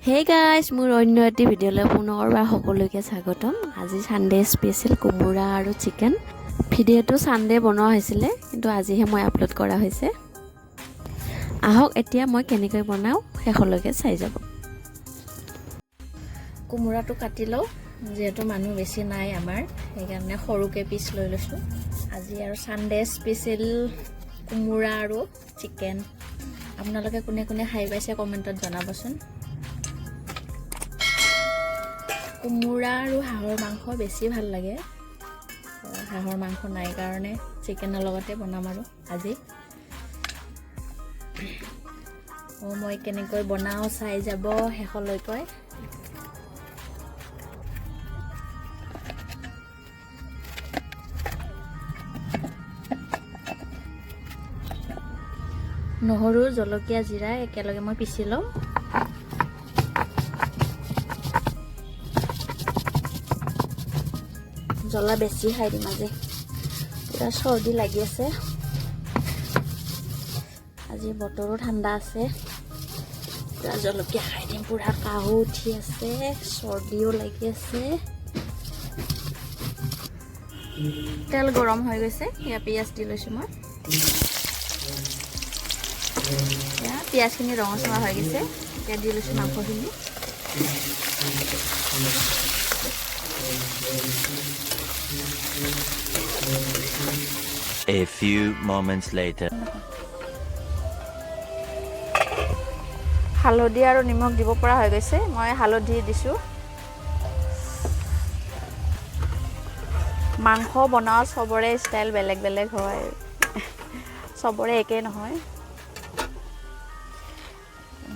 Hey guys, মোৰ অন্য এটি ভিডিঅ'লৈ পুনৰবাৰ সকলোকে স্বাগতম। আজি সানডে স্পেশাল কোমোৰা আৰু চিকেন। ভিডিঅ'টো সানডে বনোৱা হৈছিল কিন্তু আজিহে মই আপলোড কৰা হৈছে। আহক এতিয়া মই কেনেকৈ বনাও শেষলৈকে চাই যাব। কোমোৰাটো কাটি লও, যেহেতু মানুহ বেছি নাই আমাৰ, সেইকাৰণে সৰুকে পিস লৈ লৈছো। আজি আৰু সানডে স্পেশাল কোমোৰা আৰু চিকেন। আপোনালোকে কোনে কোনে খাই পাইছে কমেন্টত জনাবচোন। কোমোৰা আৰু হাঁহৰ মাংস বেছি ভাল লাগে। হাঁহৰ মাংস নাই কাৰণে চিকেনৰ লগতে বনাম আৰু আজি। মই কেনেকৈ বনাও চাই যাব শেষলৈকে। নহৰু, জলকীয়া, জিৰা একেলগে মই পিছি লম। জ্বলা বেছি খাই দিম আজি, পুৰা চৰ্দি লাগি আছে। আজি বতৰো ঠাণ্ডা আছে, পুৰা জলকীয়া খাই দিম। পুৰা কাহো উঠি আছে, চৰ্দিও লাগি আছে। তেল গৰম হৈ গৈছে, এয়া পিঁয়াজ দি লৈছো মই। পিঁয়াজখিনি ৰঙচুৱা হৈ গৈছে, এতিয়া দি লৈছো মাংসখিনি। A few moments later. হালধি আৰু নিমখ দিব পৰা হৈ গৈছে, মই হালধি দিছো। মাংস বনোৱা সবৰে ষ্টাইল বেলেগ বেলেগ হয়, সবৰে একে নহয়।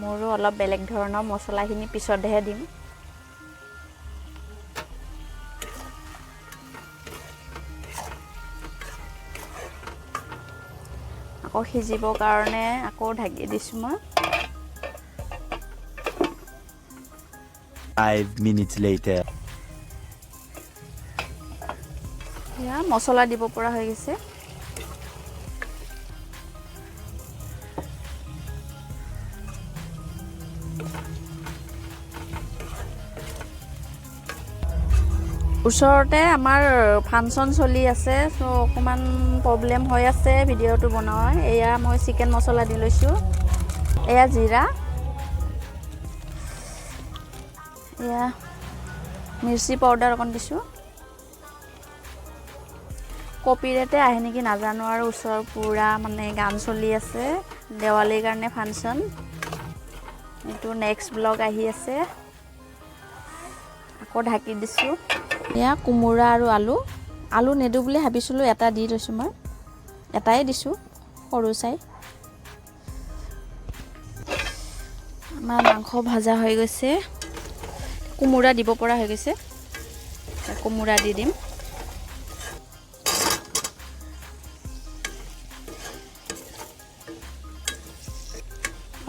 মোৰো অলপ বেলেগ ধৰণৰ, মছলাখিনি পিছতহে দিম। আকৌ সিজিবৰ কাৰণে আকৌ ঢাকি দিছো মই। 5 minutes later. এয়া মছলা দিব পৰা হৈ গৈছে। ওচৰতে আমাৰ ফাংচন চলি আছে, সো অকমান প্ৰব্লেম হৈ আছে ভিডিঅ'টো বনোৱা। এয়া মই চিকেন মছলা দি লৈছো, এয়া জিৰা, এয়া মিৰ্চি পাউডাৰ অকণ দিছো। কপিৰাইটে আহে নেকি নাজানো, আৰু ওচৰৰ পুৰা মানে গান চলি আছে, দেৱালীৰ কাৰণে ফাংচন। এইটো নেক্সট ব্লগ আহি আছে। আকৌ ঢাকি দিছো। এয়া কোমোৰা আৰু আলু নেদো বুলি ভাবিছিলো, এটা দি থৈছো মই, এটাই দিছো সৰু চাই। আমাৰ মাংস ভাজা হৈ গৈছে, কোমোৰা দিব পৰা হৈ গৈছে। কোমোৰা দি দিম।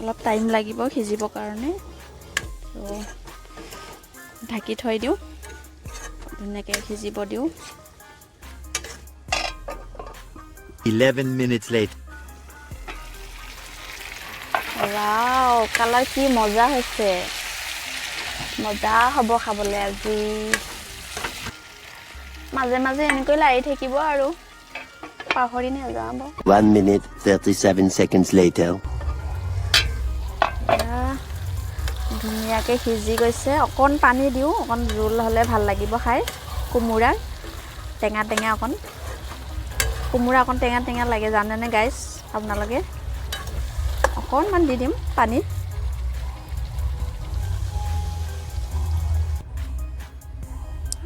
অলপ টাইম লাগিব সিজিবৰ কাৰণে, তো ঢাকি থৈ দিওঁ, ধুনীয়াকৈ সিজিব দিওঁ। 11 minutes later. ওৱাও, কালাৰ কি মজা হৈছে, মজা হ'ব খাবলৈ আজি। মাজে মাজে এনেকৈ লাৰি থাকিব আৰু পাহৰি নাযাব। 1 minute 37 seconds later. ধুনীয়াকৈ সিজি গৈছে। অকণ পানী দিওঁ, অকণ জোল হ'লে ভাল লাগিব খাই। কোমোৰাৰ টেঙা টেঙা অকণ, কোমোৰা অকণ টেঙা টেঙা লাগে জানেনে গাইজ আপোনালোকে। অকণমান দি দিম পানী।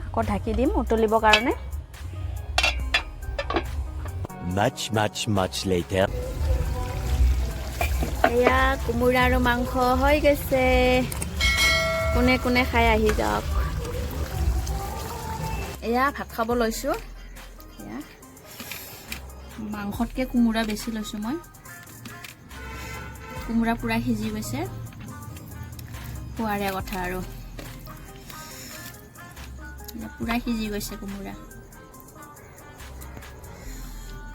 আকৌ ঢাকি দিম উতলিবৰ কাৰণে। Much later. এয়া কোমোৰা আৰু মাংস হৈ গৈছে, কোনে কোনে খাই আহি যাওক। এয়া ভাত খাব লৈছো। এয়া মাংসতকৈ কোমোৰা বেছি লৈছো মই। কোমোৰা পুৰা সিজি গৈছে, খোৱাৰে কথা আৰু। পুৰা সিজি গৈছে কোমোৰা,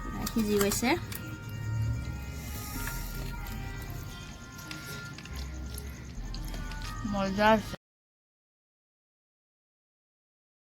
পুৰা সিজি গৈছে। মজা আছে